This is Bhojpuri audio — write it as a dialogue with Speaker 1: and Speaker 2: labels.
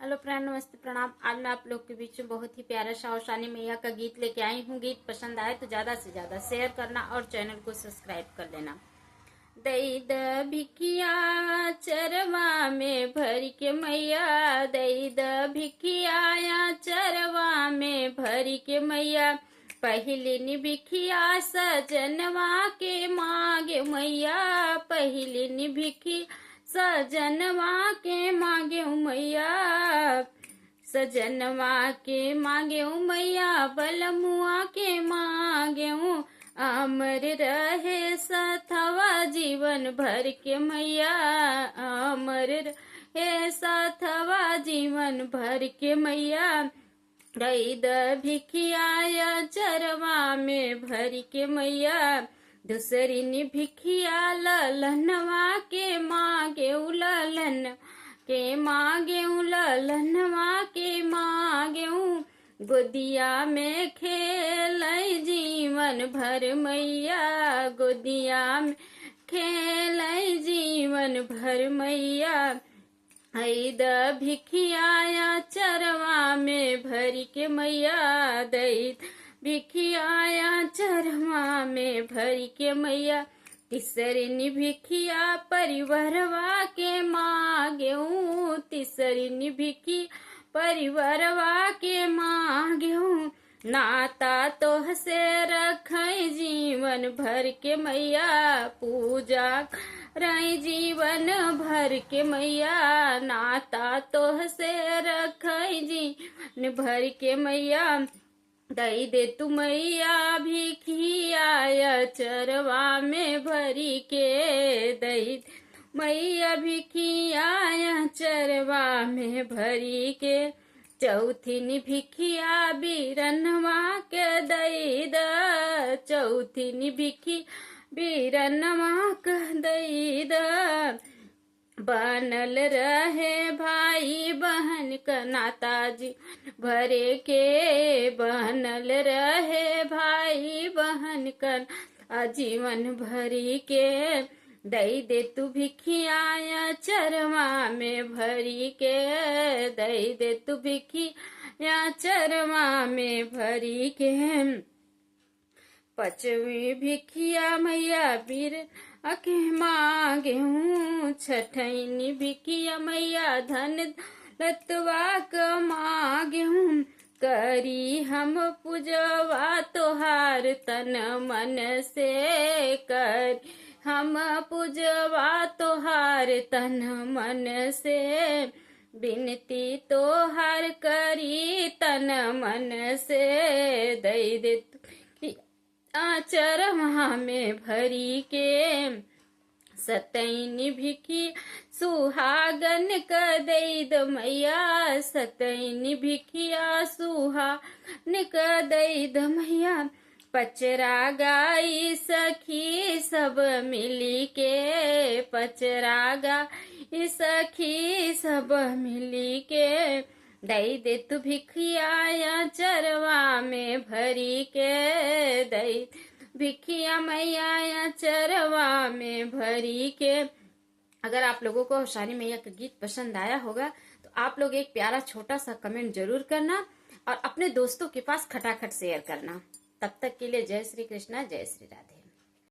Speaker 1: हेलो फ्रेंड, नमस्ते, प्रणाम। आज मैं आप लोग के बीच में बहुत ही प्यारा सा शानी मैया का गीत लेके आई हूँ। गीत पसंद आए तो ज्यादा से ज्यादा शेयर करना और चैनल को सब्सक्राइब कर लेना। दई द भिखिया चरवा में भर के मैया, दई द भिखिया चरवा में भर के मैया, पहले नि भिखिया सजनवा के मांगे मैया, पहले नि भिखिया सजनवा के मांगे मैया, सजनवा के मांगे मैया, बलमुआ के मांगे अमर रहे सथवा जीवन भर के मैया, अमर रहे सथवा जीवन भर के मैया, दई द भिखिया चरवा में भर के मैया, दूसरी नि भिखिया ललनवा के मांगे ललन के मांगे ललनवा के मांगे, गोदिया में खेल जीवन भर मैया, गोदिया में खेल जीवन भर मैया, आई द भिखिया चरवा में भर के मैया, दई भिखिया चरवा में भर के मैया, तीसरी नि भिखिया परिवारवा के मांगे, तीसरी नि भिखिया परिवारवा के मांगे, नाता तोह से रखे जीवन भर के मैया, पूजा रही जीवन भर के मैया, नाता तोह से रखे जीवन भर के मैया, दई दे तू मैया भिखिया चरवा में भरी के, दई मैया भिखिया चरवा में भरी के, चौथी नि भिखिया बीरनवा के दई द, चौथी नि भिखिया बीरनवा के दई द, बनल रहे भाई बहन का नाता जी भरे के, बनल रहे भाई बहन का जीवन भरी के, दई दे तू भिखिया चरवा में भरी के, दई दे तू भिखिया चरवा में भरी के, पचवी भिखिया मैया बीर अके मांगे, छठई नि भिखिया मैया धन लतवा क मांगे, करी हम पूजवा तोहार तन मन से, कर हम पूजवा तोहार तन मन से, बिनती तोहार करी तन मन से, दई दे चरवा में भरी के, सतई नि भिखी सुहागन क दई द मैया, सतई नि भिखिया सुहागन क दई द मैया, पचरा गाई सखी सब मिली के, पचरा गाई सखी सब मिली के, दई दे तू भिखिया चरवा में भरी के, दई भिखिया मैया चरवा में भरी के। अगर आप लोगों को शानी मैया का गीत पसंद आया होगा तो आप लोग एक प्यारा छोटा सा कमेंट जरूर करना और अपने दोस्तों के पास खटाखट शेयर करना। तब तक के लिए जय श्री कृष्णा, जय श्री राधे।